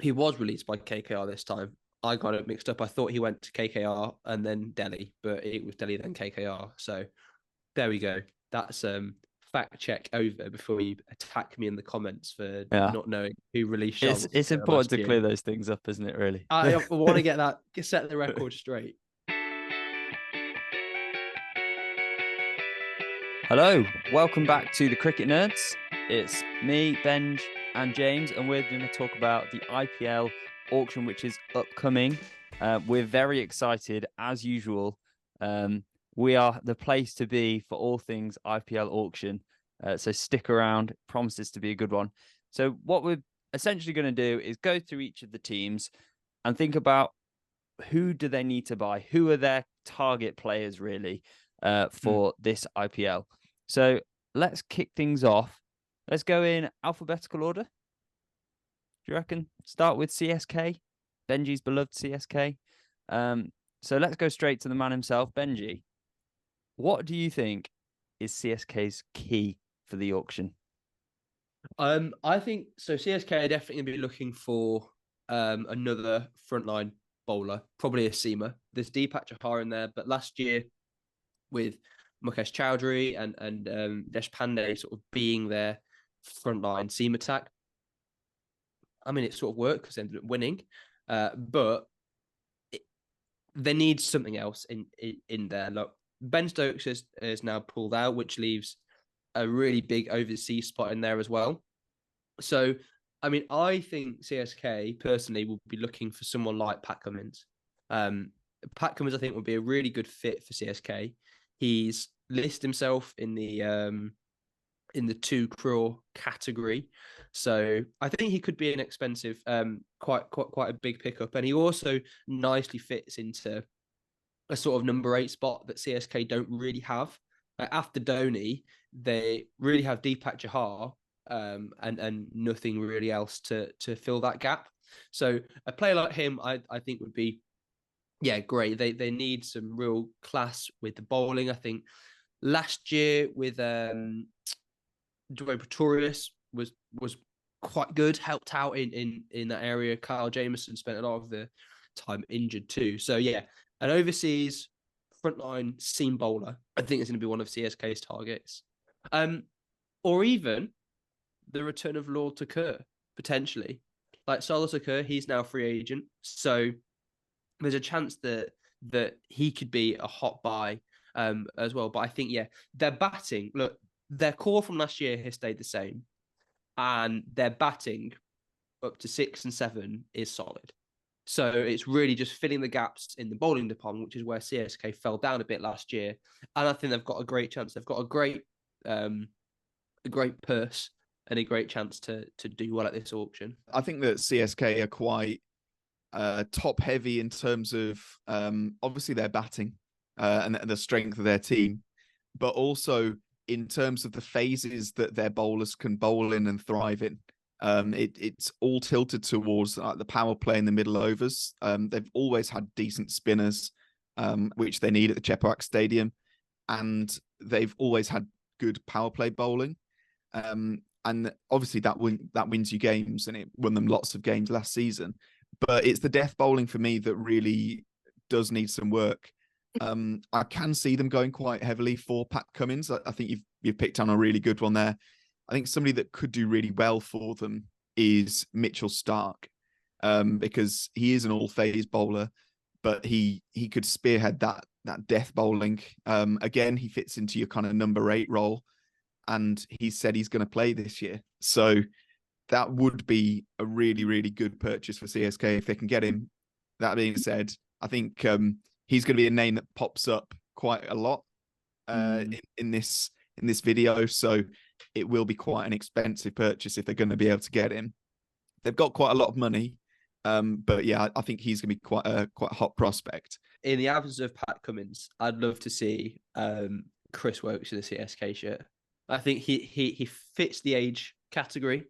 he was released by KKR this time. I got it mixed up. I thought he went to KKR and then Delhi, but it was Delhi then KKR. So there we go. That's fact check over before you attack me in the comments for Yeah. not knowing who released It's Charles it's Taylor important last to year. clear those things up, isn't it, really? I want to get that, set the record straight. Hello, welcome back to the Cricket Nerds. It's me, Benj, and James, and we're going to talk about the IPL auction, which is upcoming. We're very excited, as usual. We are the place to be for all things IPL auction. So stick around. Promises to be a good one. So what we're essentially going to do is go through each of the teams and think about who do they need to buy? Who are their target players, really, for this IPL? So let's kick things off. Let's go in alphabetical order. Do you reckon? Start with CSK, Benji's beloved CSK. So let's go straight to the man himself, Benji. What do you think is CSK's key for the auction? I think so. CSK are definitely going to be looking for another frontline bowler, probably a seamer. There's Deepak Chahar in there, but last year with Mukesh Chowdhury and Deshpande sort of being their frontline seam attack, I mean, it sort of worked because they ended up winning, but they need something else in there. Look, Ben Stokes is now pulled out, which leaves a really big overseas spot in there as well. So, I mean, I think CSK personally will be looking for someone like Pat Cummins. Pat Cummins, I think, would be a really good fit for CSK. He's listed himself in the 2 crore category, so I think he could be an expensive, quite a big pickup, and he also nicely fits into a sort of number 8 spot that CSK don't really have. After Dhoni, they really have Deepak Chahar, and nothing really else to fill that gap. So a player like him, I think would be, yeah, great. They need some real class with the bowling. I think last year with Dwayne Pretorius was quite good, helped out in that area. Kyle Jameson spent a lot of the time injured too. So yeah, an overseas frontline seam bowler, I think is going to be one of CSK's targets. Or even the return of Lord Thakur, potentially. Like Solo Thakur, he's now free agent. So there's a chance that he could be a hot buy as well. But I think, yeah, their batting, look, their core from last year has stayed the same. And their batting up to 6 and 7 is solid. So it's really just filling the gaps in the bowling department, which is where CSK fell down a bit last year. And I think they've got a great chance. They've got a great purse and a great chance to do well at this auction. I think that CSK are quite top heavy in terms of obviously their batting and the strength of their team, but also in terms of the phases that their bowlers can bowl in and thrive in. It's all tilted towards the power play in the middle overs. They've always had decent spinners, which they need at the Chepauk Stadium, and they've always had good power play bowling. And obviously that wins you games, and it won them lots of games last season. But it's the death bowling for me that really does need some work. I can see them going quite heavily for Pat Cummins. I think you've picked on a really good one there. I think somebody that could do really well for them is Mitchell Starc, because he is an all-phase bowler, but he could spearhead that death bowling. Again, he fits into your kind of number 8 role, and he said he's going to play this year. So that would be a really, really good purchase for CSK if they can get him. That being said, I think he's going to be a name that pops up quite a lot in this video. So it will be quite an expensive purchase if they're going to be able to get him. They've got quite a lot of money, but yeah, I think he's going to be quite a hot prospect. In the absence of Pat Cummins, I'd love to see Chris Woakes in a CSK shirt. I think he fits the age category.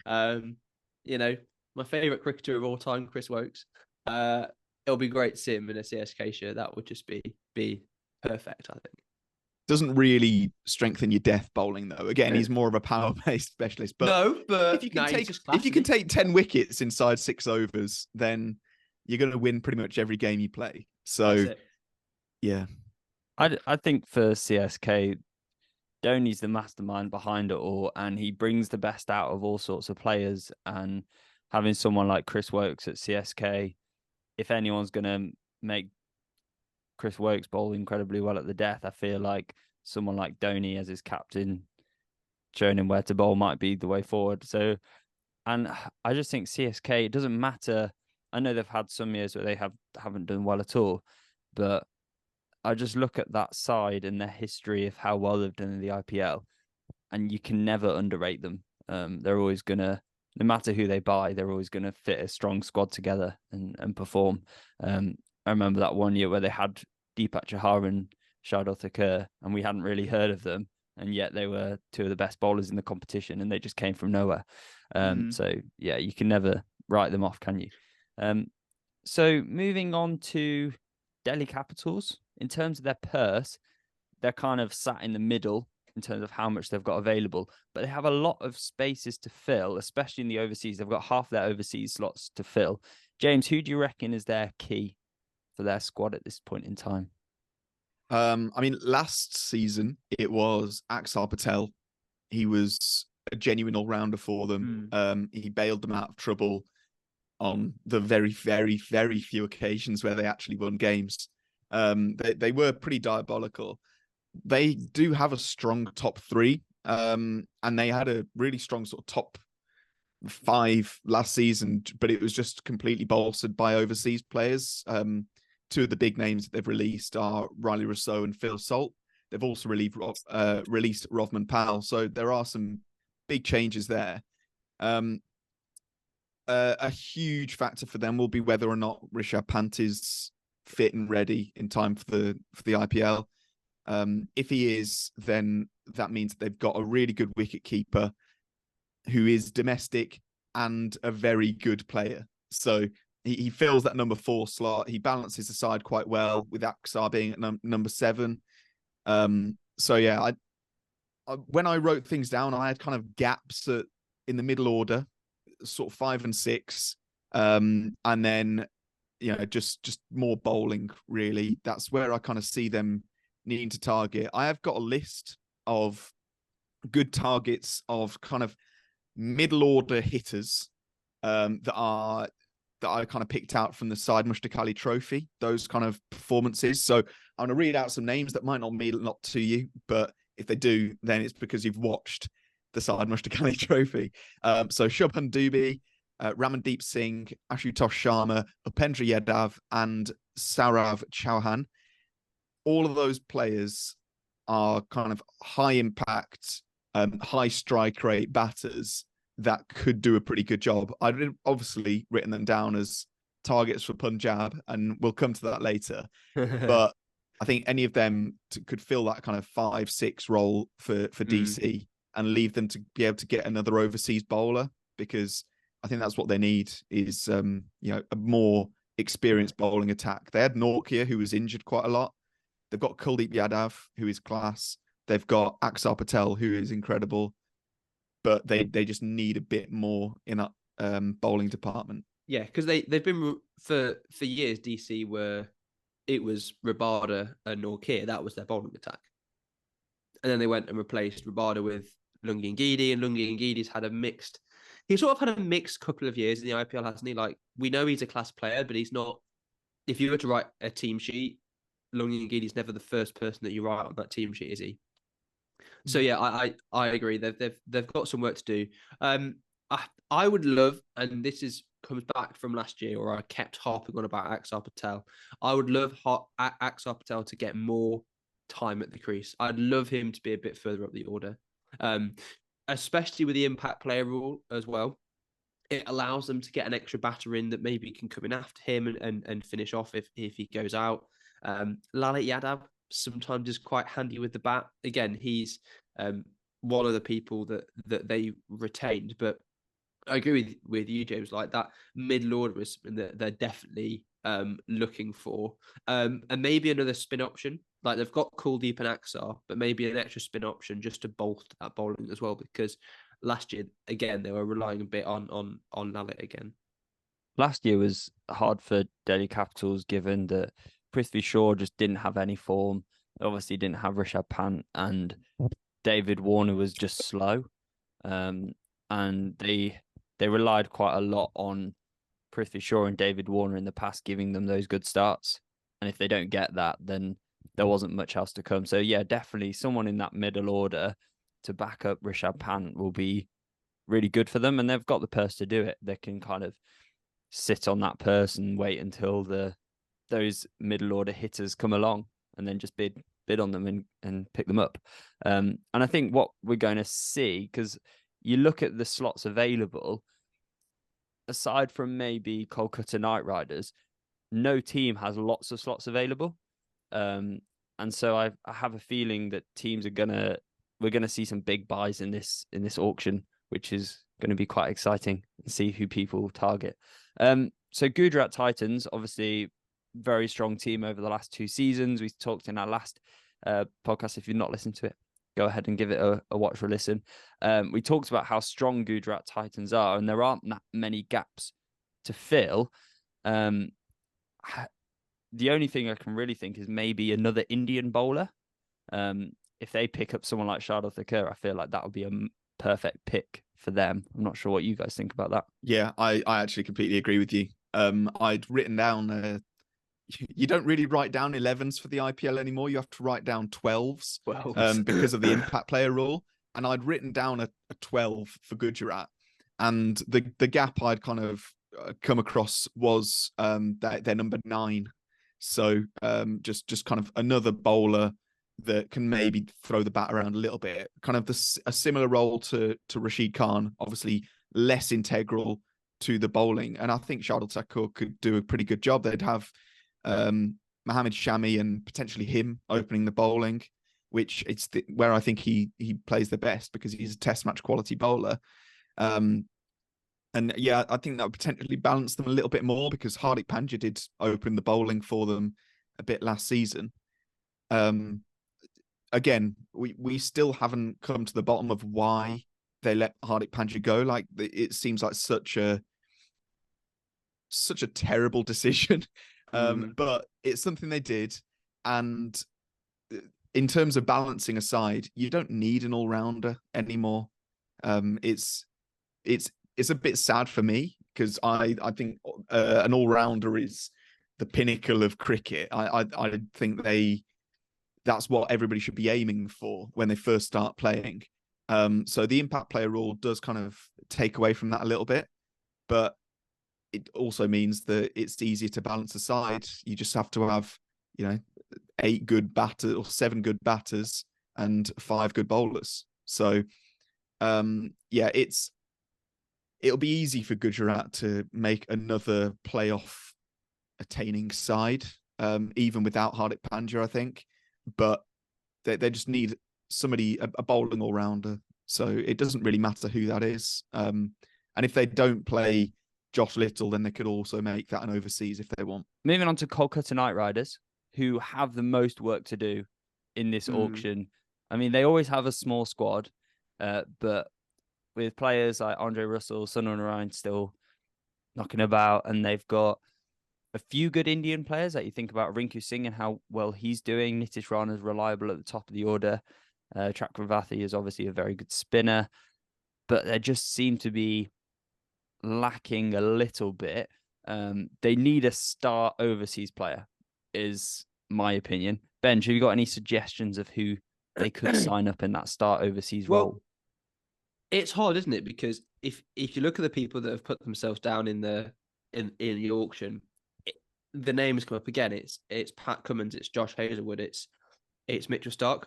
You know, my favourite cricketer of all time, Chris Woakes. It'll be great to see him in a CSK shirt. That would just be perfect, I think. Doesn't really strengthen your death bowling though. Again, No. he's more of a power-based specialist. But No, but if you can no, he's take just class, if you isn't can he? take 10 wickets inside 6 overs, then you're going to win pretty much every game you play. That's So it. yeah, I think for CSK, Dhoni's the mastermind behind it all, and he brings the best out of all sorts of players. And having someone like Chris Wokes at CSK, if anyone's going to make Chris Wokes bowl incredibly well at the death, I feel like someone like Dhoni as his captain, showing him where to bowl, might be the way forward. So, and I just think CSK, it doesn't matter. I know they've had some years where they haven't done well at all, but I just look at that side and their history of how well they've done in the IPL, and you can never underrate them. They're always gonna, no matter who they buy, they're always gonna fit a strong squad together and perform. I remember that one year where they had Deepak Chahar and Shardul Thakur, and we hadn't really heard of them, and yet they were two of the best bowlers in the competition, and they just came from nowhere. So yeah, you can never write them off, can you? So moving on to Delhi Capitals, in terms of their purse, they're kind of sat in the middle in terms of how much they've got available, but they have a lot of spaces to fill, especially in the overseas. They've got half their overseas slots to fill. James, who do you reckon is their key for their squad at this point in time? I mean, last season it was Axar Patel. He was a genuine all-rounder for them. He bailed them out of trouble on the very, very, very few occasions where they actually won games. They were pretty diabolical. They do have a strong top three, and they had a really strong sort of top 5 last season, but it was just completely bolstered by overseas players. Two of the big names that they've released are Riley Rousseau and Phil Salt. They've also released Rovman Powell, so there are some big changes there. A huge factor for them will be whether or not Rishabh Pant is fit and ready in time for the IPL. If he is, then that means they've got a really good wicket keeper who is domestic and a very good player. So he fills that number 4 slot. He balances the side quite well, with Axar being at number 7. So yeah, I when I wrote things down, I had kind of gaps in the middle order, sort of 5 and 6, and then just more bowling. Really, that's where I kind of see them needing to target. I have got a list of good targets of kind of middle order hitters that I kind of picked out from the Syed Mushtaq Ali Trophy, those kind of performances. So I'm going to read out some names that might not mean a lot to you, but if they do, then it's because you've watched the Syed Mushtaq Ali Trophy. So Shubhan Dubey, Ramandeep Singh, Ashutosh Sharma, Upendra Yadav, and Saurav Chauhan. All of those players are kind of high impact, high strike rate batters that could do a pretty good job. I've obviously written them down as targets for Punjab, and we'll come to that later. But I think any of them could fill that kind of 5-6 role for DC and leave them to be able to get another overseas bowler, because I think that's what they need is a more experienced bowling attack. They had Norkia, who was injured quite a lot. They've got Kuldeep Yadav, who is class. They've got Axar Patel, who is incredible. But they just need a bit more in that bowling department. Yeah, because they've been for years. DC it was Rabada and Norkia. That was their bowling attack, and then they went and replaced Rabada with Lungi Ngidi, and Lungi Ngidi's had a mixed. He sort of had a mixed couple of years in the IPL, hasn't he? Like, we know he's a class player, but he's not. If you were to write a team sheet, Lungi Ngidi's never the first person that you write on that team sheet, is he? So yeah, I agree. They've got some work to do. I would love, and this comes back from last year, where I kept harping on about Axar Patel. I would love Axar Patel to get more time at the crease. I'd love him to be a bit further up the order, especially with the impact player rule as well. It allows them to get an extra batter in that maybe can come in after him and finish off if he goes out. Lalit Yadav sometimes is quite handy with the bat. Again, he's one of the people that they retained, but I agree with you, James. Like, that middle order is something that they're definitely looking for, and maybe another spin option. Like they've got Kuldeep and Axar, but maybe an extra spin option just to bolster that bowling as well. Because last year, again, they were relying a bit on Lalit again. Last year was hard for Delhi Capitals, given that Prithvi Shaw just didn't have any form. Obviously, didn't have Rishabh Pant, and David Warner was just slow. And they relied quite a lot on Prithvi Shaw and David Warner in the past, giving them those good starts. And if they don't get that, then there wasn't much else to come. So yeah, definitely someone in that middle order to back up Rishabh Pant will be really good for them. And they've got the purse to do it. They can kind of sit on that purse and wait until those middle order hitters come along and then just bid on them and pick them up. And I think what we're going to see, because you look at the slots available, aside from maybe Kolkata Knight Riders, no team has lots of slots available. And so I have a feeling that we're gonna see some big buys in this auction, which is going to be quite exciting and see who people target. So Gujarat Titans, obviously very strong team over the last 2 seasons. We talked in our last podcast. If you've not listened to it, go ahead and give it a watch or listen. We talked about how strong Gujarat Titans are, and there aren't that many gaps to fill. The only thing I can really think is maybe another Indian bowler. If they pick up someone like Shardul Thakur, I feel like that would be a perfect pick for them. I'm not sure what you guys think about that. Yeah, I actually completely agree with you. I'd written down you don't really write down 11s for the IPL anymore. You have to write down 12s because of the impact player rule. And I'd written down a 12 for Gujarat. And the gap I'd kind of come across was their number 9. So just kind of another bowler that can maybe throw the bat around a little bit. Kind of a similar role to Rashid Khan, obviously less integral to the bowling. And I think Shardul Thakur could do a pretty good job. They'd have Mohammad Shami and potentially him opening the bowling, which it's where I think he plays the best because he's a test match quality bowler. And yeah, I think that would potentially balance them a little bit more because Hardik Pandya did open the bowling for them a bit last season. Again, we still haven't come to the bottom of why they let Hardik Pandya go. Like it seems like such a terrible decision. But it's something they did. And in terms of balancing aside, you don't need an all-rounder anymore. It's a bit sad for me because I think an all-rounder is the pinnacle of cricket. I think that's what everybody should be aiming for when they first start playing. So the impact player rule does kind of take away from that a little bit, but it also means that it's easier to balance aside. You just have to have, 8 good batters or 7 good batters and 5 good bowlers. So, yeah, it'll be easy for Gujarat to make another playoff attaining side, even without Hardik Pandya, I think. But they just need somebody, a bowling all-rounder. So it doesn't really matter who that is. And if they don't play Josh Little, then they could also make that an overseas if they want. Moving on to Kolkata Knight Riders, who have the most work to do in this auction. I mean, they always have a small squad, but with players like Andre Russell, Sunil Narayan still knocking about, and they've got a few good Indian players. Like you think about Rinku Singh and how well he's doing. Nitish Rana is reliable at the top of the order. Chakravarti is obviously a very good spinner, but they just seem to be lacking a little bit. They need a star overseas player, is my opinion. Ben, have you got any suggestions of who they could sign up in that star overseas role? It's hard, isn't it? Because if you look at the people that have put themselves down in the auction, the names come up again. It's Pat Cummins, it's Josh Hazlewood, it's Mitchell Starc,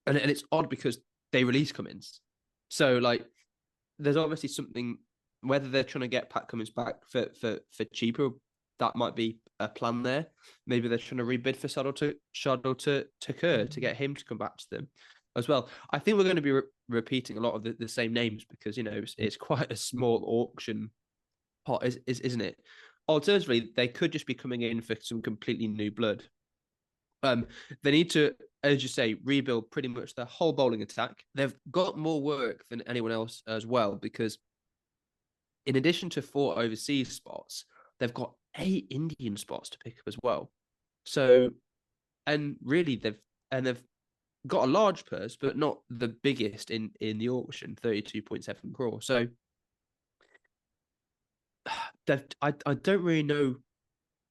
and it's odd because they release Cummins, so like there's obviously something. Whether they're trying to get Pat Cummins back for cheaper, that might be a plan there. Maybe they're trying to rebid for Shardul Thakur to get him to come back to them as well. I think we're going to be repeating a lot of the same names because it's quite a small auction pot, isn't it? Alternatively, they could just be coming in for some completely new blood. They need to, as you say, rebuild pretty much their whole bowling attack. They've got more work than anyone else as well, because in addition to 4 overseas spots, they've got 8 Indian spots to pick up as well. So, and really they've got a large purse, but not the biggest in the auction, 32.7 crore. So I don't really know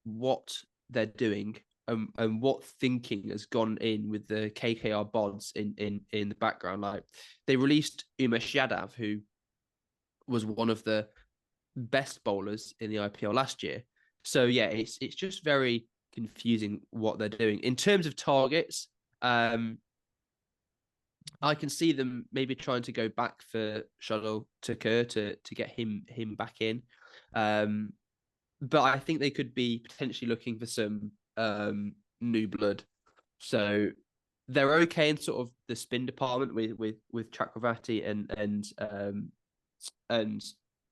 what they're doing, and what thinking has gone in with the KKR bods in the background. Like, they released Umesh Yadav, who was one of the best bowlers in the IPL last year. So yeah, it's just very confusing what they're doing in terms of targets. I can see them maybe trying to go back for Shuttle Thakur to get him back in. But I think they could be potentially looking for some new blood. So they're okay in sort of the spin department with Chakravarti and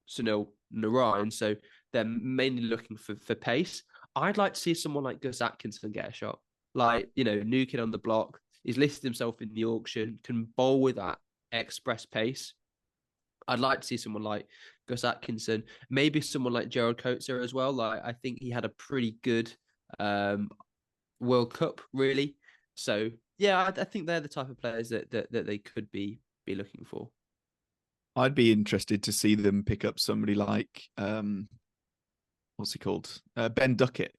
Sunil Narayan. So they're mainly looking for pace. I'd like to see someone like Gus Atkinson get a shot. Like, new kid on the block. He's listed himself in the auction, can bowl with that express pace. I'd like to see someone like Gus Atkinson, maybe someone like Gerald Coates as well. Like, I think he had a pretty good World Cup, really. So yeah, I think they're the type of players that they could be looking for. I'd be interested to see them pick up somebody like what's he called? Ben Duckett.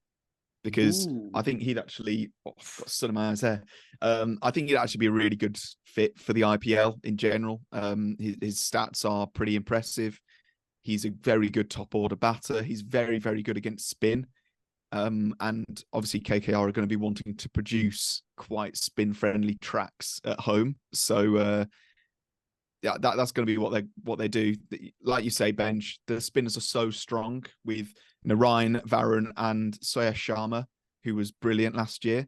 Because I think he'd actually got sun in my eyes there. I think he'd actually be a really good fit for the IPL in general. His stats are pretty impressive. He's a very good top order batter. He's very, very good against spin. And obviously KKR are going to be wanting to produce quite spin friendly tracks at home. So yeah, that's going to be what they do. Like you say, Benj, the spinners are so strong with Narayan, Varun, and Suyash Sharma, who was brilliant last year.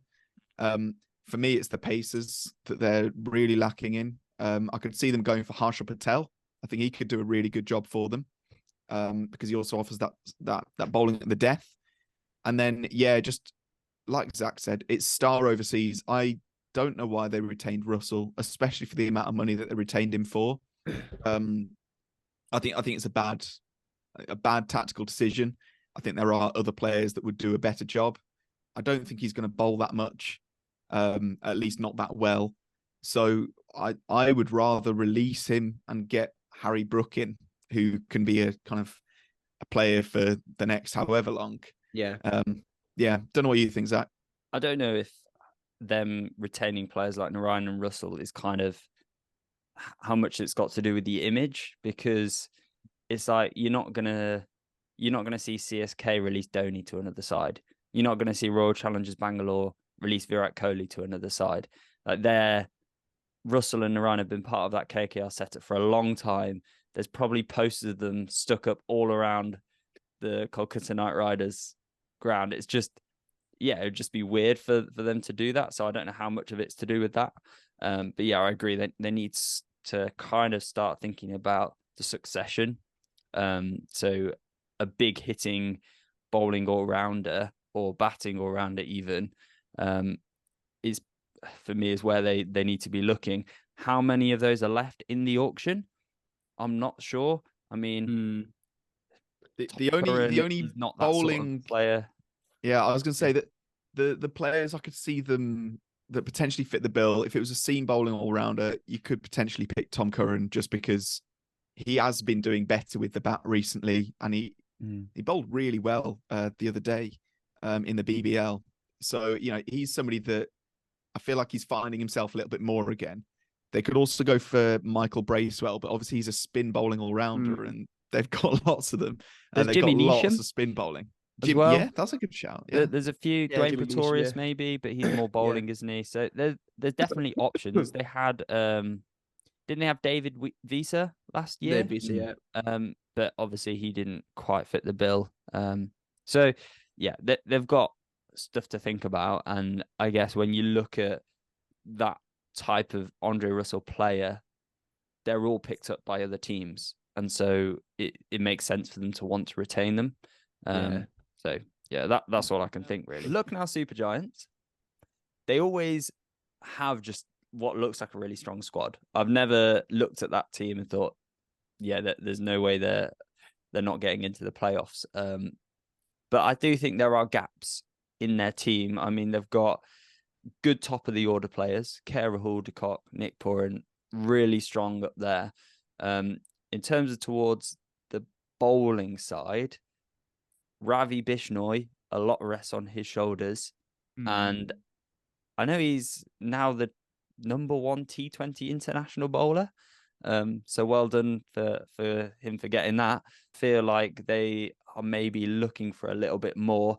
For me, it's the pacers that they're really lacking in. I could see them going for Harshal Patel. I think he could do a really good job for them, because he also offers that bowling at the death. And then, yeah, just like Zach said, it's star overseas. I don't know why they retained Russell, especially for the amount of money that they retained him for. I think it's a bad tactical decision. I think there are other players that would do a better job. I don't think he's going to bowl that much, at least not that well. So I would rather release him and get Harry Brook in, who can be a kind of a player for the next however long. Yeah. Yeah. Don't know what you think, Zach. I don't know if them retaining players like Narayan and Russell is kind of how much it's got to do with the image, because it's like you're not gonna see CSK release Dhoni to another side. You're not gonna see Royal Challengers Bangalore release Virat Kohli to another side. Like, Russell and Narayan have been part of that KKR setup for a long time. There's probably posters of them stuck up all around the Kolkata Knight Riders ground. It's just, yeah, it would just be weird for them to do that. So I don't know how much of it's to do with that. But yeah, I agree. They need to kind of start thinking about the succession. So a big hitting bowling all-rounder or batting all-rounder even is, for me, is where they need to be looking. How many of those are left in the auction? I'm not sure. I mean, the only not that bowling sort of player. Yeah, I was going to say that the players I could see them that potentially fit the bill. If it was a seam bowling all-rounder, you could potentially pick Tom Curran, just because he has been doing better with the bat recently, and he bowled really well the other day in the BBL. So, he's somebody that I feel like he's finding himself a little bit more again. They could also go for Michael Bracewell, but obviously he's a spin bowling all-rounder, and they've got lots of them. And they've Jimmy got lots Neesham of spin bowling. well. Yeah, that's a good shout. Yeah. There's a few, Dwayne Pretorius maybe, but he's more bowling, isn't he? So there's definitely options. They had didn't they have David Visa last year? Visa, yeah. But obviously he didn't quite fit the bill. So yeah, they've got stuff to think about, and I guess when you look at that type of Andre Russell player, they're all picked up by other teams, and so it makes sense for them to want to retain them. So yeah, that's all I can think, really. Lucknow Super Giants, they always have just what looks like a really strong squad. I've never looked at that team and thought, yeah, there's no way they're not getting into the playoffs. But I do think there are gaps in their team. I mean, they've got good top of the order players, Rahul, De Kock, Nick Pooran, really strong up there. In terms of towards the bowling side, Ravi Bishnoi, a lot of rest on his shoulders. And I know he's now the number 1 T20 international bowler. So well done for him for getting that. Feel like they are maybe looking for a little bit more.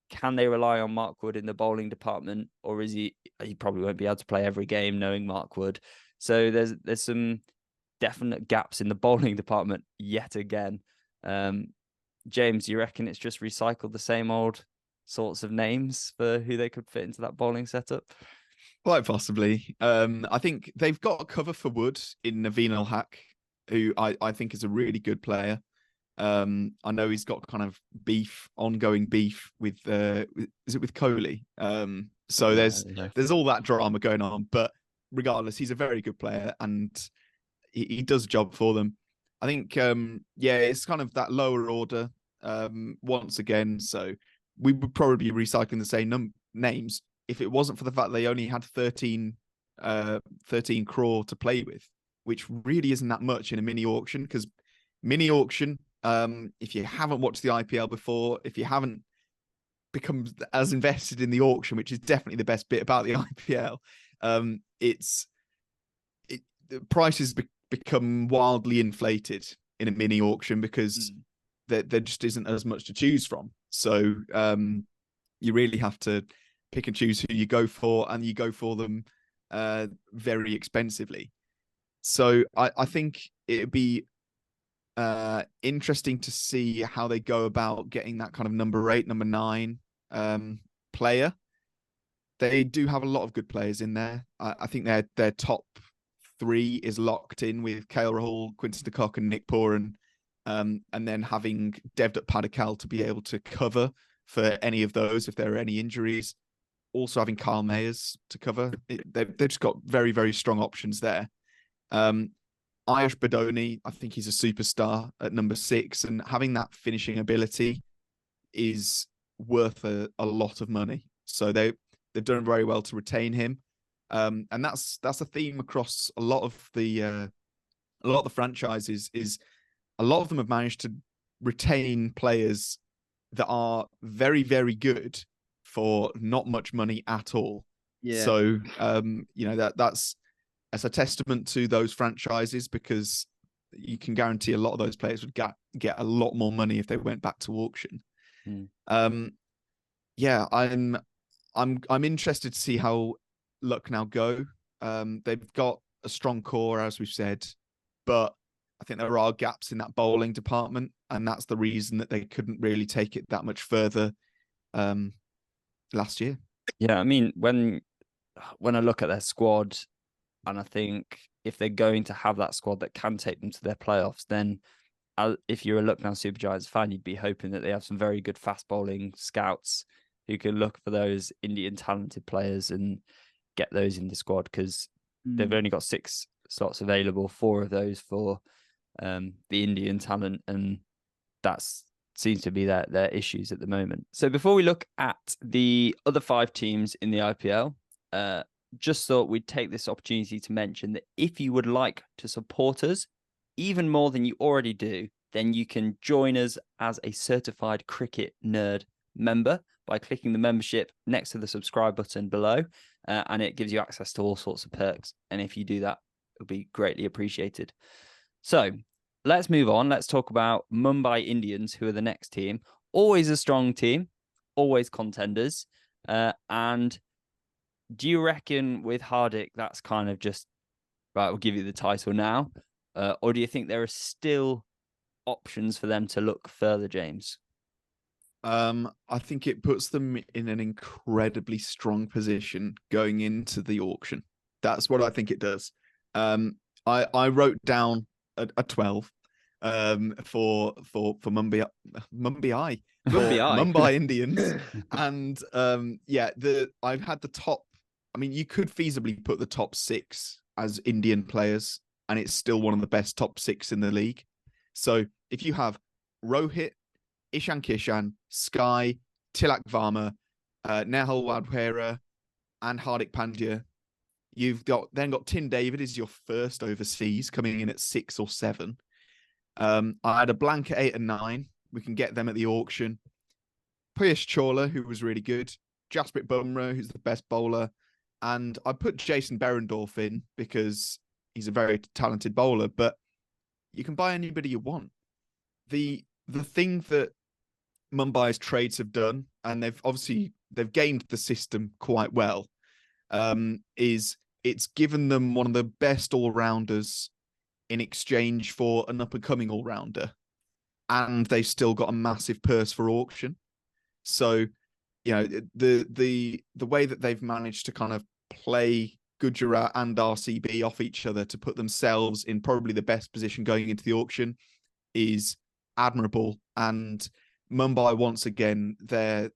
Can they rely on Mark Wood in the bowling department, or is he probably won't be able to play every game knowing Mark Wood. So there's some definite gaps in the bowling department yet again. James, you reckon it's just recycled the same old sorts of names for who they could fit into that bowling setup? Quite possibly. I think they've got a cover for Wood in Naveen Ul-Haq, who I think is a really good player. I know he's got kind of ongoing beef with is it with Kohli? So there's all that drama going on, but regardless, he's a very good player and he does a job for them. I think it's kind of that lower order once again. So we would probably be recycling the same names if it wasn't for the fact they only had 13 crore to play with, which really isn't that much in a mini auction. Because mini auction, if you haven't watched the IPL before, if you haven't become as invested in the auction, which is definitely the best bit about the IPL, the prices become wildly inflated in a mini auction because there just isn't as much to choose from. So you really have to pick and choose who you go for, and you go for them very expensively. So I think it'd be interesting to see how they go about getting that kind of number 8, number 9 player. They do have a lot of good players in there. I think their top 3 is locked in with KL Rahul, Quinton de Kock, and Nick Pooran, and then having Devdutt Padikkal to be able to cover for any of those if there are any injuries. Also having Kyle Mayers to cover. They've just got very, very strong options there. Ayush Badoni, I think he's a superstar at number 6, and having that finishing ability is worth a lot of money. So they've done very well to retain him. And that's a theme across a lot of the franchises. Is a lot of them have managed to retain players that are very, very good for not much money at all. Yeah. So that's a testament to those franchises, because you can guarantee a lot of those players would get a lot more money if they went back to auction. I'm interested to see how Lucknow go. They've got a strong core, as we've said, but I think there are gaps in that bowling department, and that's the reason that they couldn't really take it that much further last year. Yeah, I mean, when I look at their squad, and I think if they're going to have that squad that can take them to their playoffs, then if you're a Lucknow Super Giants fan, you'd be hoping that they have some very good fast bowling scouts who can look for those Indian talented players and get those in the squad, because they've only got 6 slots available, 4 of those for the Indian talent, and that seems to be their issues at the moment. So before we look at the other 5 teams in the IPL, just thought we'd take this opportunity to mention that if you would like to support us even more than you already do, then you can join us as a certified cricket nerd member by clicking the membership next to the subscribe button below, and it gives you access to all sorts of perks. And if you do that, it'll be greatly appreciated. So let's move on. Let's talk about Mumbai Indians, who are the next team. Always a strong team, always contenders. And do you reckon with Hardik, that's kind of just, right, we'll give you the title now? Or do you think there are still options for them to look further, James? I think it puts them in an incredibly strong position going into the auction. That's what I think it does. I wrote down a 12 for Mumbai Indians, and I've had the top I mean, you could feasibly put the top 6 as Indian players, and it's still one of the best top 6 in the league. So if you have Rohit, Ishan Kishan, Sky, Tilak Varma, Nehal Wadhwera, and Hardik Pandya, you've then got Tim David is your first overseas, coming in at 6 or 7. I had a blank at 8 and 9. We can get them at the auction. Piyush Chawla, who was really good. Jasprit Bumrah, who's the best bowler. And I put Jason Behrendorff in because he's a very talented bowler, but you can buy anybody you want. The thing that Mumbai's trades have done, and they've gamed the system quite well, is it's given them one of the best all-rounders in exchange for an up-and-coming all-rounder. And they've still got a massive purse for auction. So, you know, the way that they've managed to kind of play Gujarat and RCB off each other to put themselves in probably the best position going into the auction is admirable. And Mumbai, once again, they're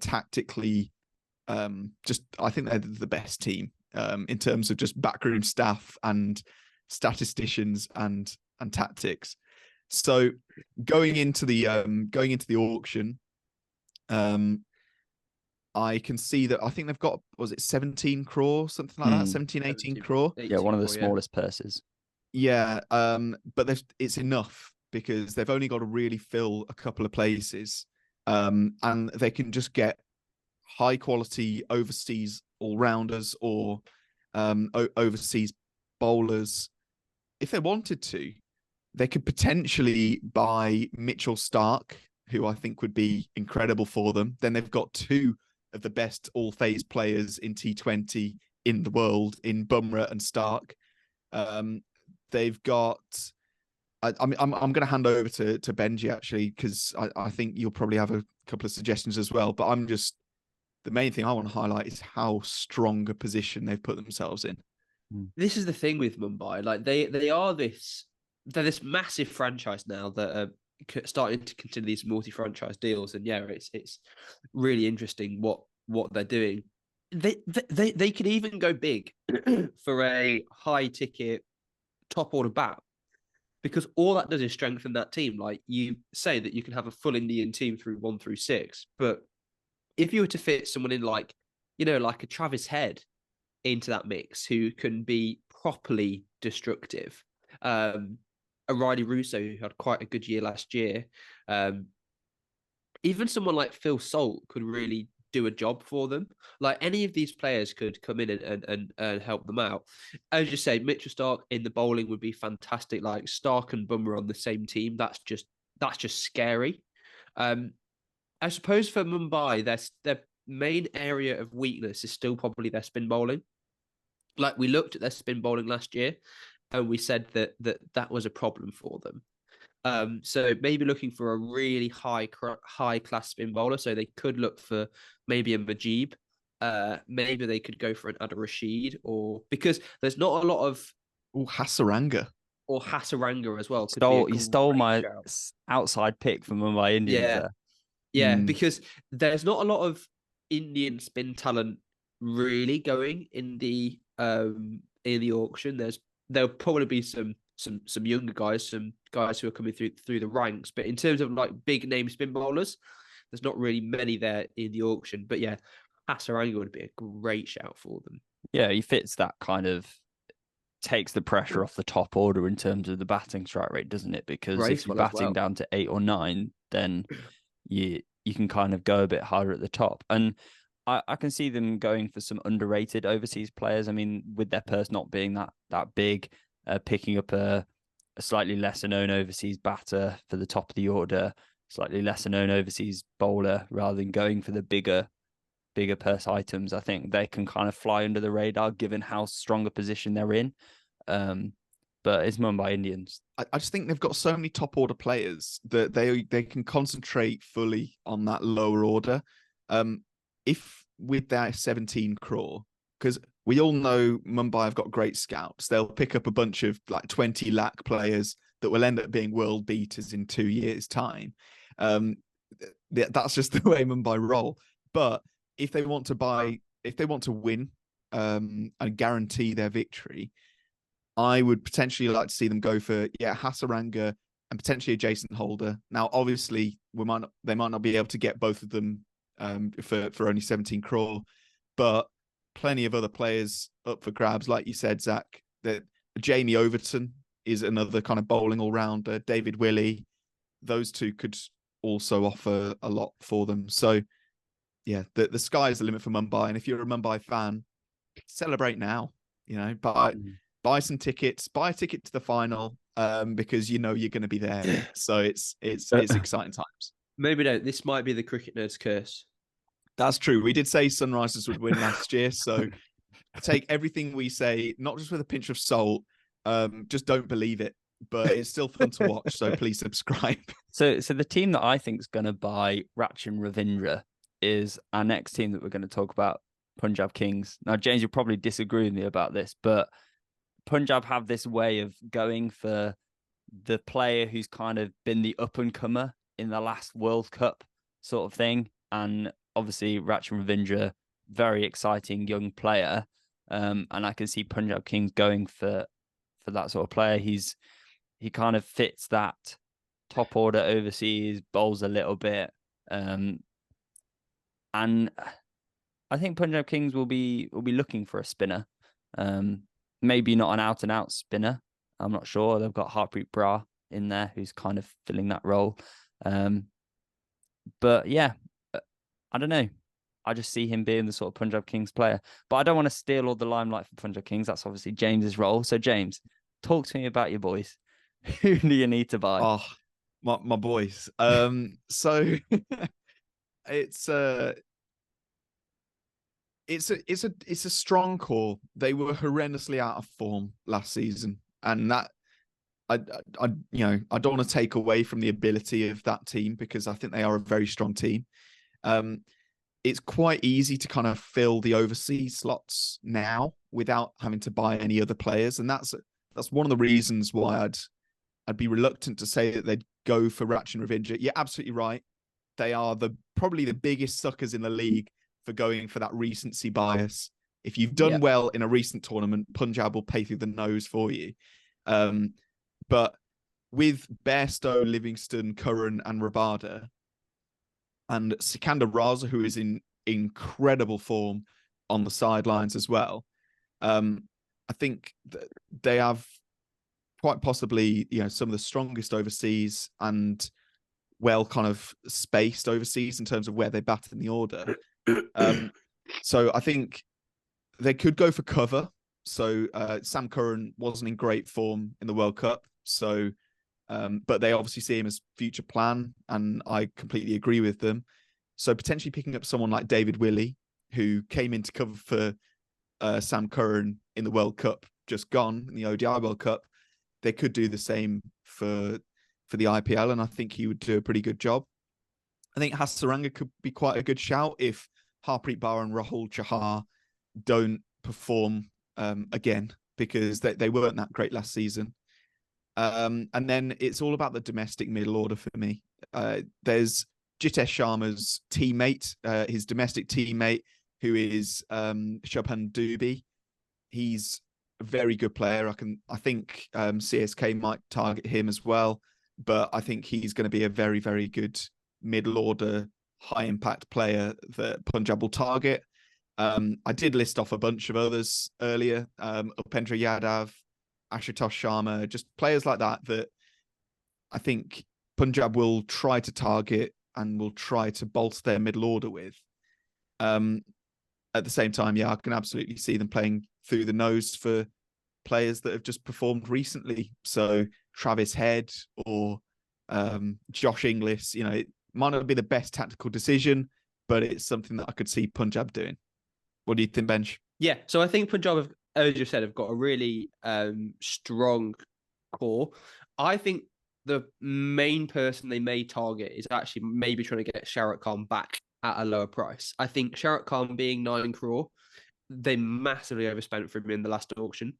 tactically I think they're the best team in terms of just backroom staff and statisticians and tactics. So going into the auction, I can see that I think they've got, was it 17 crore, something like that, 17, 18 crore? Yeah, one of the smallest purses. Yeah, but it's enough because they've only got to really fill a couple of places, and they can just get high quality overseas all-rounders or overseas bowlers. If they wanted to, they could potentially buy Mitchell Starc, who I think would be incredible for them. Then they've got 2 of the best all-phase players in T20 in the world, in Bumrah and Starc. They've got... I'm going to hand over to Benji, actually, because I think you'll probably have a couple of suggestions as well. But the main thing I want to highlight is how strong a position they've put themselves in. This is the thing with Mumbai. Like they're this massive franchise now that are starting to consider these multi-franchise deals. And yeah, it's really interesting what they're doing. They could even go big for a high ticket top order bat, because all that does is strengthen that team. Like you say that you can have a full Indian team through 1 through 6, but if you were to fit someone in like a Travis Head into that mix who can be properly destructive, a Riley Russo who had quite a good year last year, even someone like Phil Salt could really do a job for them. Like any of these players could come in and help them out. As you say, Mitchell Starc in the bowling would be fantastic. Like Starc and Bumrah on the same team, that's just scary. I suppose for Mumbai, their main area of weakness is still probably their spin bowling. Like we looked at their spin bowling last year, and we said that was a problem for them. So maybe looking for a really high class spin bowler. So they could look for maybe a Majib. Maybe they could go for an Adil Rashid, or because there's not a lot of Hasaranga as well. You stole my outside pick from Mumbai Indians. Yeah, there. Yeah, because there's not a lot of Indian spin talent really going in the auction. There'll probably be some younger guys, some guys who are coming through the ranks. But in terms of like big name spin bowlers, there's not really many there in the auction. But yeah, Hasaranga would be a great shout for them. Yeah, he fits that kind of, takes the pressure off the top order in terms of the batting strike rate, doesn't it? Because if you're batting down to 8 or 9, then you can kind of go a bit harder at the top. And I can see them going for some underrated overseas players. I mean, with their purse not being that big, picking up a slightly lesser known overseas batter for the top of the order, slightly lesser known overseas bowler, rather than going for the bigger purse items. I think they can kind of fly under the radar given how strong a position they're in. But it's Mumbai Indians. I just think they've got so many top order players that they can concentrate fully on that lower order. If with that 17 crore, because we all know Mumbai have got great scouts, they'll pick up a bunch of like 20 lakh players that will end up being world beaters in 2 years' time. That's just the way Mumbai roll. But if they want to win, and guarantee their victory, I would potentially like to see them go for Hasaranga and potentially a Jason Holder. Now, obviously, they might not be able to get both of them for only 17 crore, but plenty of other players up for grabs, like you said, Zach. That Jamie Overton is another kind of bowling all rounder. David Willey, those two could also offer a lot for them. So, yeah, the sky is the limit for Mumbai, and if you're a Mumbai fan, celebrate now. Buy some tickets, buy a ticket to the final, because you're going to be there. So it's exciting times. Maybe no, this might be the cricket nerd's curse. That's true. We did say Sunrisers would win last year, so take everything we say, not just with a pinch of salt. Just don't believe it, but it's still fun to watch. So please subscribe. So the team that I think is going to buy Rachin Ravindra is our next team that we're going to talk about, Punjab Kings. Now, James, you'll probably disagree with me about this, but Punjab have this way of going for the player who's kind of been the up-and-comer in the last World Cup sort of thing. And obviously, Rachin Ravindra, very exciting young player. And I can see Punjab Kings going for that sort of player. He kind of fits that top order overseas, bowls a little bit. And I think Punjab Kings will be looking for a spinner. Maybe not an out-and-out spinner. I'm not sure. They've got Harpreet Brar in there, who's kind of filling that role. But yeah, I don't know. I just see him being the sort of Punjab Kings player. But I don't want to steal all the limelight from Punjab Kings. That's obviously James's role. So James, talk to me about your boys. Who do you need to buy? Oh, my boys. So it's a strong core. They were horrendously out of form last season, and that I don't want to take away from the ability of that team, because I think they are a very strong team. It's quite easy to kind of fill the overseas slots now without having to buy any other players, and that's one of the reasons why I'd be reluctant to say that they'd go for Rachin Ravindra. You're absolutely right. They are probably the biggest suckers in the league for going for that recency bias. If you've done well in a recent tournament, Punjab will pay through the nose for you. But with Bairstow, Livingston, Curran, and Rabada, and Sikandar Raza, who is in incredible form on the sidelines as well, I think that they have quite possibly, some of the strongest overseas and well kind of spaced overseas in terms of where they bat in the order. So I think they could go for cover. So Sam Curran wasn't in great form in the World Cup. So, but they obviously see him as future plan, and I completely agree with them. So potentially picking up someone like David Willey, who came in to cover for Sam Curran in the World Cup just gone, in the ODI World Cup. They could do the same for the IPL, and I think he would do a pretty good job. I think Hasaranga could be quite a good shout if Harpreet Brar and Rahul Chahar don't perform again, because they weren't that great last season. And then it's all about the domestic middle order for me. There's Jitesh Sharma's teammate, his domestic teammate, who is Shubhan Dubey. He's a very good player. I think CSK might target him as well, but I think he's going to be a very, very good middle order, high impact player that Punjab will target. I did list off a bunch of others earlier. Upendra Yadav, Ashutosh Sharma, just players like that I think Punjab will try to target and will try to bolster their middle order with. At the same time, I can absolutely see them playing through the nose for players that have just performed recently. So Travis Head or Josh Inglis, it might not be the best tactical decision, but it's something that I could see Punjab doing. What do you think, Benj? Yeah, so I think Punjab, as you said, have got a really strong core. I think the main person they may target is actually maybe trying to get Shahrukh Khan back at a lower price. I think Shahrukh Khan being 9 crore, they massively overspent for him in the last auction.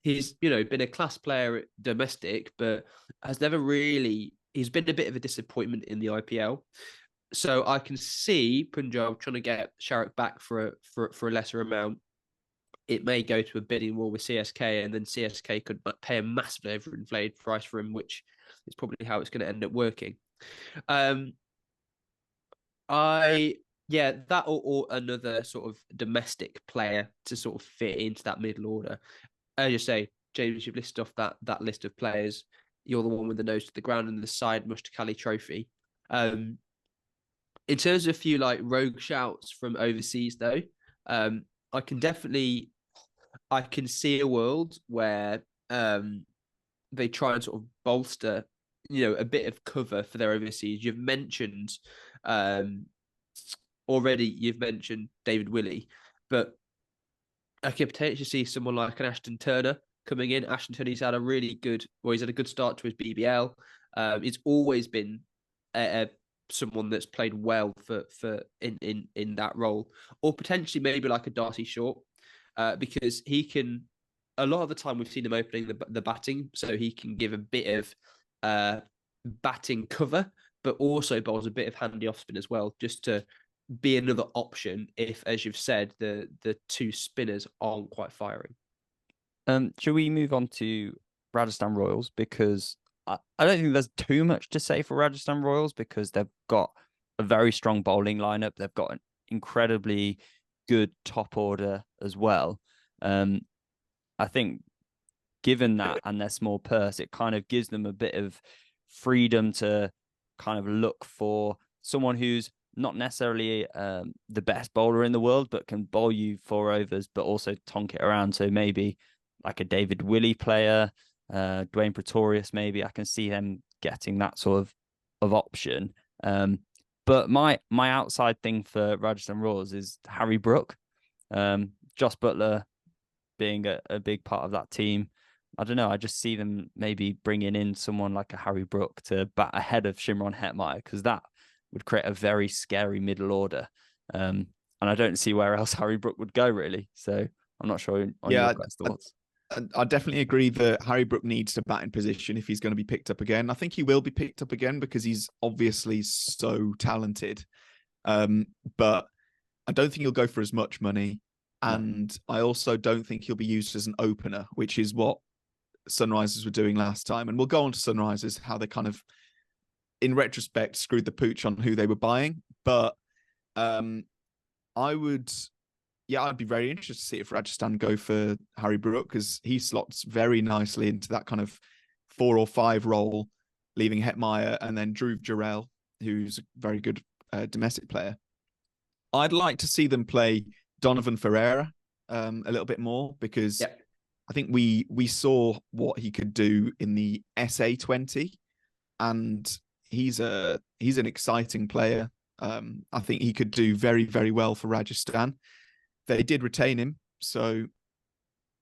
He's, been a class player at domestic, but has never really, he's been a bit of a disappointment in the IPL. So I can see Punjab trying to get Starc back for a lesser amount. It may go to a bidding war with CSK, and then CSK could pay a massively overinflated price for him, which is probably how it's going to end up working. That or another sort of domestic player to sort of fit into that middle order. As you say, James, you've listed off that list of players. You're the one with the nose to the ground and the side Mustakali trophy. In terms of a few like rogue shouts from overseas, though, I can see a world where they try and sort of bolster, a bit of cover for their overseas. You've mentioned David Willey, but I could potentially see someone like an Ashton Turner coming in. Ashton Turner, he's had a good start to his BBL. He's always been someone that's played well for in that role, or potentially maybe like a Darcy Short, because he can. A lot of the time, we've seen him opening the batting, so he can give a bit of batting cover, but also bowls a bit of handy off spin as well, just to be another option if, as you've said, the two spinners aren't quite firing. Should we move on to Rajasthan Royals? Because I don't think there's too much to say for Rajasthan Royals, because they've got a very strong bowling lineup. They've got an incredibly good top order as well. I think given that and their small purse, it kind of gives them a bit of freedom to kind of look for someone who's not necessarily the best bowler in the world, but can bowl you 4 overs, but also tonk it around. So maybe like a David Willey player, Dwayne Pretorius, maybe I can see them getting that sort of option. But my outside thing for Rajasthan Royals is Harry Brook. Josh Buttler being a big part of that team. I don't know. I just see them maybe bringing in someone like a Harry Brook to bat ahead of Shimron Hetmeyer, because that would create a very scary middle order. And I don't see where else Harry Brook would go, really. So I'm not sure on your guys' thoughts. I definitely agree that Harry Brook needs to bat in position if he's going to be picked up again. I think he will be picked up again because he's obviously so talented. But I don't think he'll go for as much money. And I also don't think he'll be used as an opener, which is what Sunrisers were doing last time. And we'll go on to Sunrisers, how they kind of, in retrospect, screwed the pooch on who they were buying. But I'd be very interested to see if Rajasthan go for Harry Brook, because he slots very nicely into that kind of 4 or 5 role, leaving Hetmeyer and then Dhruv Jurel, who's a very good domestic player. I'd like to see them play Donovan Ferreira a little bit more, because I think we saw what he could do in the SA20, and he's an exciting player. I think he could do very, very well for Rajasthan. They did retain him, so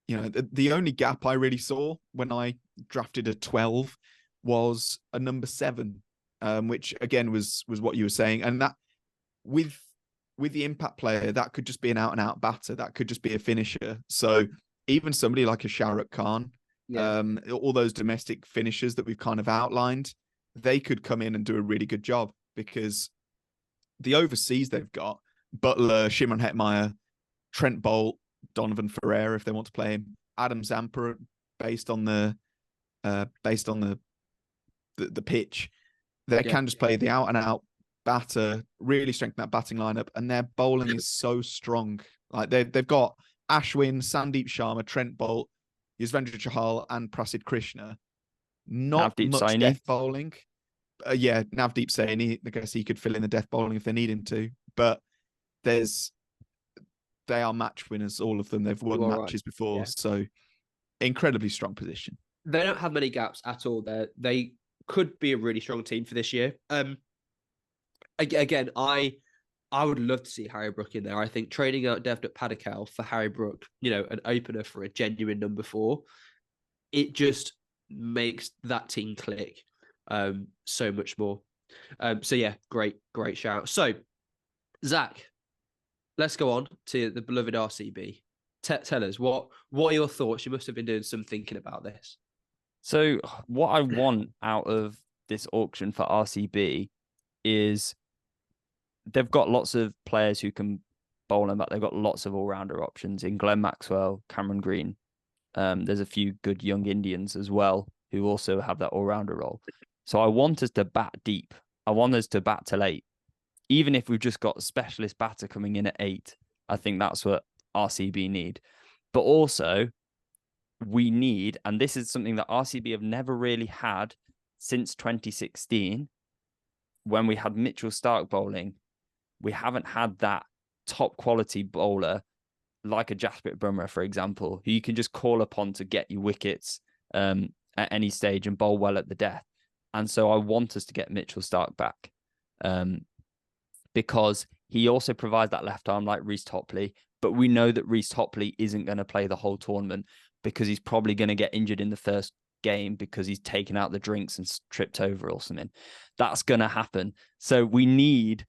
the only gap I really saw when I drafted a 12 was a number 7, which again was what you were saying, and that with the impact player, that could just be an out-and-out batter. That could just be a finisher. So even somebody like a Shahrukh Khan, all those domestic finishers that we've kind of outlined, they could come in and do a really good job, because the overseas they've got Buttler, Shimron Hetmeyer, Trent Bolt, Donovan Ferreira, if they want to play him, Adam Zampa, based on the pitch, they can just play the out-and-out batter, really strengthen that batting lineup, and their bowling is so strong. Like they've got Ashwin, Sandeep Sharma, Trent Bolt, Yuzvendra Chahal, and Prasid Krishna. Not Navdeep much Saini. death bowling. Navdeep Saini. I guess he could fill in the death bowling if they need him to. But they are match winners, all of them. They've won matches before, so incredibly strong position. They don't have many gaps at all. They could be a really strong team for this year. Again, I would love to see Harry Brook in there. I think trading out Devdutt Padikkal for Harry Brook, an opener for a genuine number 4, it just makes that team click so much more. Great shout. So, Zach, let's go on to the beloved RCB. Tell us, what are your thoughts? You must have been doing some thinking about this. So what I want out of this auction for RCB is they've got lots of players who can bowl them back. They've got lots of all-rounder options in Glenn Maxwell, Cameron Green. There's a few good young Indians as well who also have that all-rounder role. So I want us to bat deep. I want us to bat till 8. Even if we've just got a specialist batter coming in at 8, I think that's what RCB need. But also, we need, and this is something that RCB have never really had since 2016, when we had Mitchell Starc bowling, we haven't had that top quality bowler like a Jasprit Bumrah, for example, who you can just call upon to get you wickets at any stage and bowl well at the death. And so I want us to get Mitchell Starc back because he also provides that left arm like Reece Topley. But we know that Reece Topley isn't going to play the whole tournament because he's probably going to get injured in the first game because he's taken out the drinks and tripped over or something. That's going to happen. So we need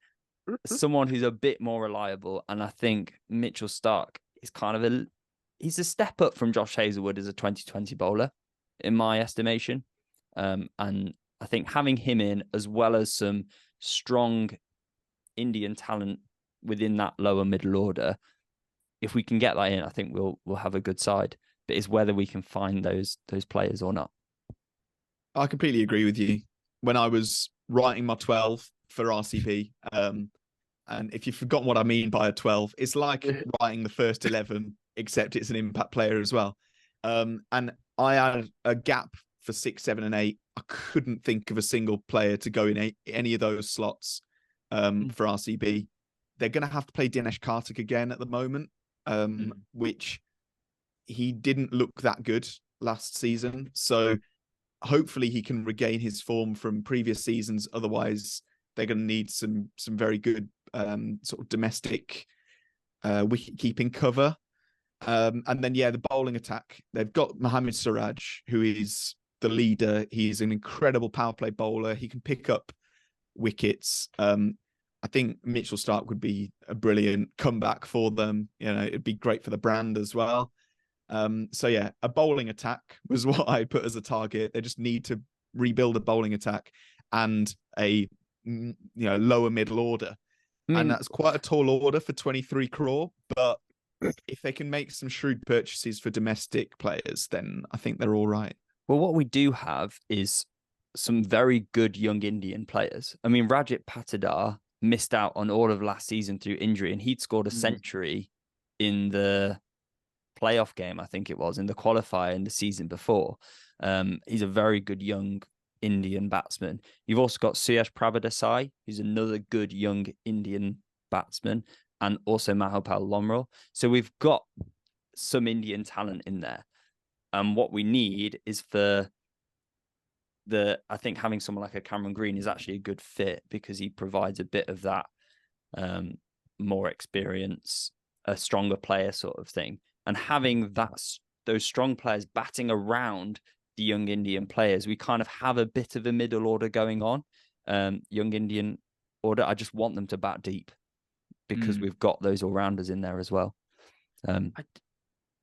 someone who's a bit more reliable. And I think Mitchell Starc is kind of he's a step up from Josh Hazlewood as a 2020 bowler, in my estimation. And I think having him in, as well as some strong Indian talent within that lower middle order, if we can get that in, I think we'll have a good side. But it's whether we can find those players or not. I completely agree with you. When I was writing my 12 for RCB, and if you've forgotten what I mean by a 12, it's like writing the first 11, except it's an impact player as well. And I had a gap for 6, 7, and 8. I couldn't think of a single player to go in any of those slots for RCB. They're going to have to play Dinesh Karthik again at the moment, which he didn't look that good last season. So hopefully he can regain his form from previous seasons. Otherwise, they're going to need some very good sort of domestic wicket-keeping cover. And then, the bowling attack. They've got Mohammad Siraj, who is the leader. He's an incredible power play bowler. He can pick up wickets. I think Mitchell Starc would be a brilliant comeback for them. It'd be great for the brand as well. A bowling attack was what I put as a target. They just need to rebuild a bowling attack and a lower middle order. And that's quite a tall order for 23 crore. But if they can make some shrewd purchases for domestic players, then I think they're all right. Well, what we do have is some very good young Indian players. I mean, Rajat Patidar missed out on all of last season through injury, and he'd scored a century in the playoff game, I think it was, in the qualifier in the season before. He's a very good young Indian batsman. You've also got Suyash Pravadesai, who's another good young Indian batsman, and also Mahopal Lomrel. So we've got some Indian talent in there. And what we need is I think having someone like a Cameron Green is actually a good fit because he provides a bit of that more experience, a stronger player sort of thing. And having those strong players batting around the young Indian players, we kind of have a bit of a middle order going on. Young Indian order, I just want them to bat deep because we've got those all-rounders in there as well.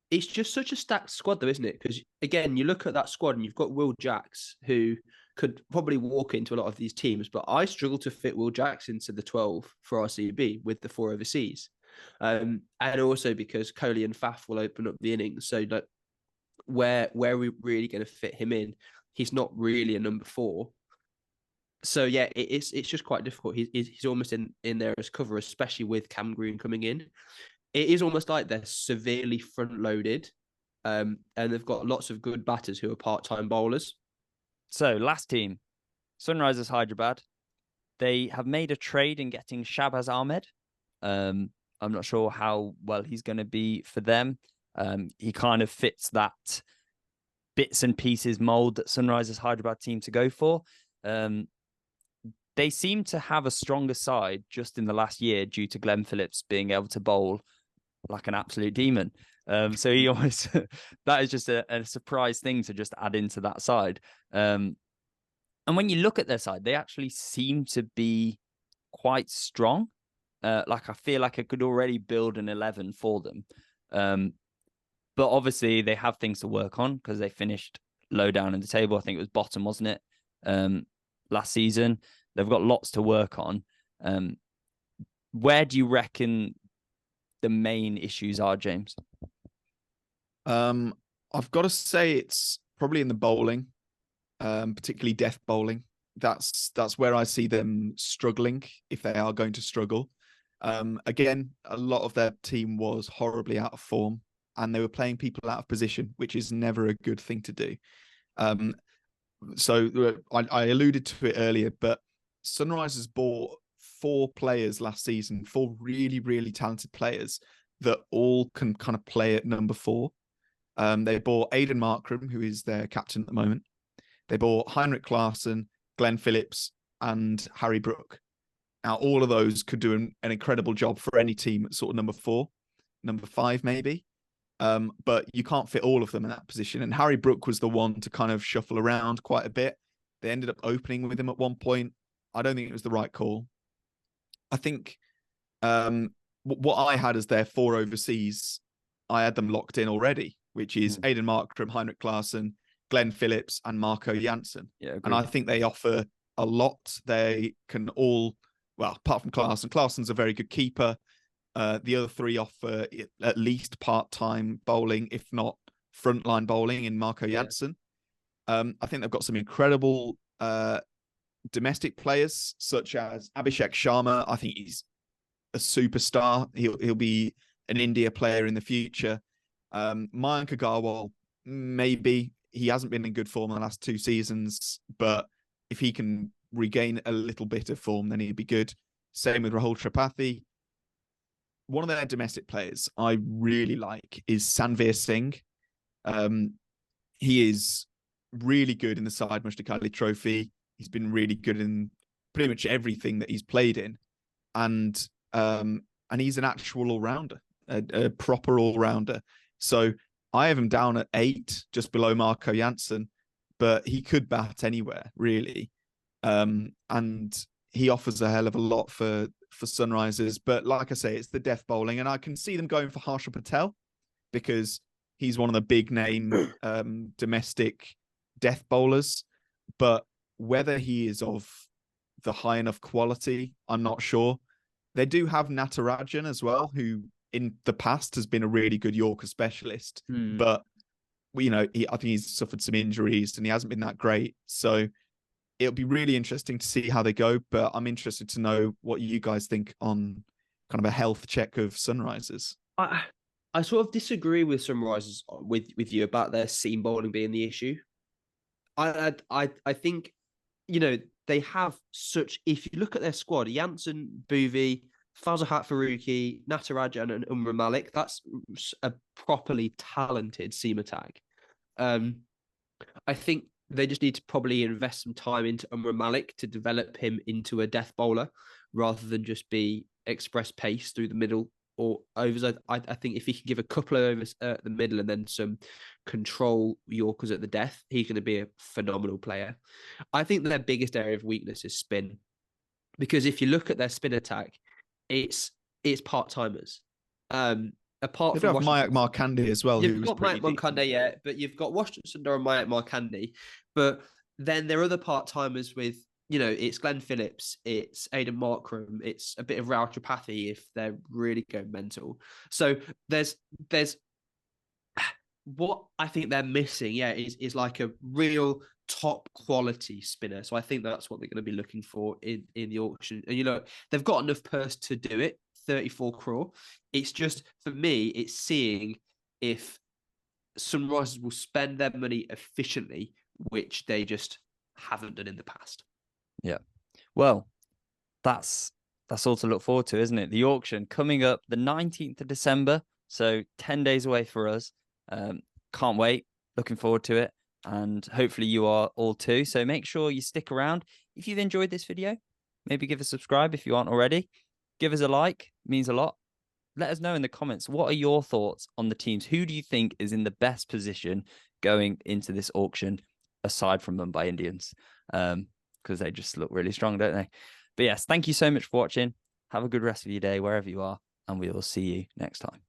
It's just such a stacked squad, though, isn't it? Because, again, you look at that squad and you've got Will Jacks, who could probably walk into a lot of these teams, but I struggle to fit Will Jacks into the 12 for RCB with the 4 overseas. And also because Kohli and Faf will open up the innings. So, like, where are we really going to fit him in? He's not really a number 4. So, it's just quite difficult. He's almost in there as cover, especially with Cam Green coming in. It is almost like they're severely front-loaded, and they've got lots of good batters who are part-time bowlers. So, last team, Sunrisers Hyderabad. They have made a trade in getting Shahbaz Ahmed. I'm not sure how well he's going to be for them. He kind of fits that bits and pieces mold that Sunrisers Hyderabad team to go for. They seem to have a stronger side just in the last year due to Glenn Phillips being able to bowl like an absolute demon. So he almost that is just a surprise thing to just add into that side. And when you look at their side, they actually seem to be quite strong. Like I feel like I could already build an 11 for them. But obviously they have things to work on because they finished low down in the table. I think it was bottom, wasn't it? Last season. They've got lots to work on. Where do you reckon the main issues are, James? I've got to say it's probably in the bowling, particularly death bowling. That's where I see them struggling, if they are going to struggle. Again, a lot of their team was horribly out of form, and they were playing people out of position, which is never a good thing to do. So I alluded to it earlier, but Sunrisers bought 4 players last season, 4 really, really talented players that all can kind of play at number 4. They bought Aidan Markram, who is their captain at the moment. They bought Heinrich Klaassen, Glenn Phillips, and Harry Brook. Now, all of those could do an incredible job for any team at sort of number 4, number 5, maybe. But you can't fit all of them in that position. And Harry Brook was the one to kind of shuffle around quite a bit. They ended up opening with him at one point. I don't think it was the right call. I think what I had as their 4 overseas, I had them locked in already, which is Aidan Markram, Heinrich Klaassen, Glenn Phillips, and Marco Janssen. Yeah, and I think they offer a lot. They can all, well, apart from Klaassen. Klaassen's a very good keeper. The other 3 offer at least part-time bowling, if not frontline bowling in Marco Janssen. I think they've got some incredible domestic players, such as Abhishek Sharma. I think he's a superstar. He'll be an India player in the future. Mayank Agarwal, maybe. He hasn't been in good form in the last 2 seasons, but if he can regain a little bit of form, then he'd be good. Same with Rahul Tripathi. One of their domestic players I really like is Sanveer Singh. He is really good in the Syed Mushtaq Ali Trophy. He's been really good in pretty much everything that he's played in. And he's an actual all-rounder, a proper all-rounder. So I have him down at 8, just below Marco Janssen, but he could bat anywhere, really. And he offers a hell of a lot for Sunrisers. But like I say, it's the death bowling, and I can see them going for Harsha Patel because he's one of the big name domestic death bowlers. But whether he is of the high enough quality, I'm not sure. They do have Natarajan as well, who in the past has been a really good Yorker specialist. But, you know, I think he's suffered some injuries and he hasn't been that great. So it'll be really interesting to see how they go. But I'm interested to know what you guys think on kind of a health check of Sunrisers. I sort of disagree with Sunrisers with you about their seam bowling being the issue. I think, you know, they have such, if you look at their squad, Janssen, Bhuvi, Fazahat Faruqi, Natarajan, and Umar Malik, that's a properly talented seam attack. I think they just need to probably invest some time into Umar Malik to develop him into a death bowler rather than just be express pace through the middle or overs. I think if he can give a couple of overs at the middle and then some control Yorkers at the death, he's going to be a phenomenal player. I think their biggest area of weakness is spin, because if you look at their spin attack, it's part-timers. Apart from Mayank Markande as well. You've got Mayank Markande, yeah, but you've got Washington Sundar and Mayank Markande. But then there are other part-timers with, you know, it's Glenn Phillips, it's Aidan Markram, it's a bit of Rahul Tripathi if they're really going mental. So there's what I think they're missing, is like a real top quality spinner. So I think that's what they're going to be looking for in the auction. And, you know, they've got enough purse to do it, 34 crore. It's just, for me, it's seeing if Sunrisers will spend their money efficiently, which they just haven't done in the past. Yeah. Well, that's all to look forward to, isn't it? The auction coming up the 19th of December. So 10 days away for us. Can't wait. Looking forward to it. And hopefully you are all too. So make sure you stick around. If you've enjoyed this video, maybe give a subscribe if you aren't already. Give us a like. It means a lot. Let us know in the comments, what are your thoughts on the teams? Who do you think is in the best position going into this auction, aside from Mumbai Indians? Because they just look really strong, don't they? But yes, thank you so much for watching. Have a good rest of your day, wherever you are. And we will see you next time.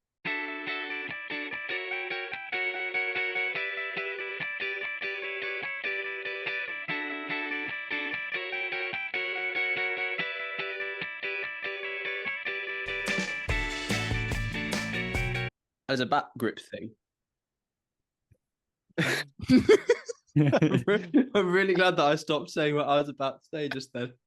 as a bat grip thing. Yeah. I'm really glad that I stopped saying what I was about to say just then.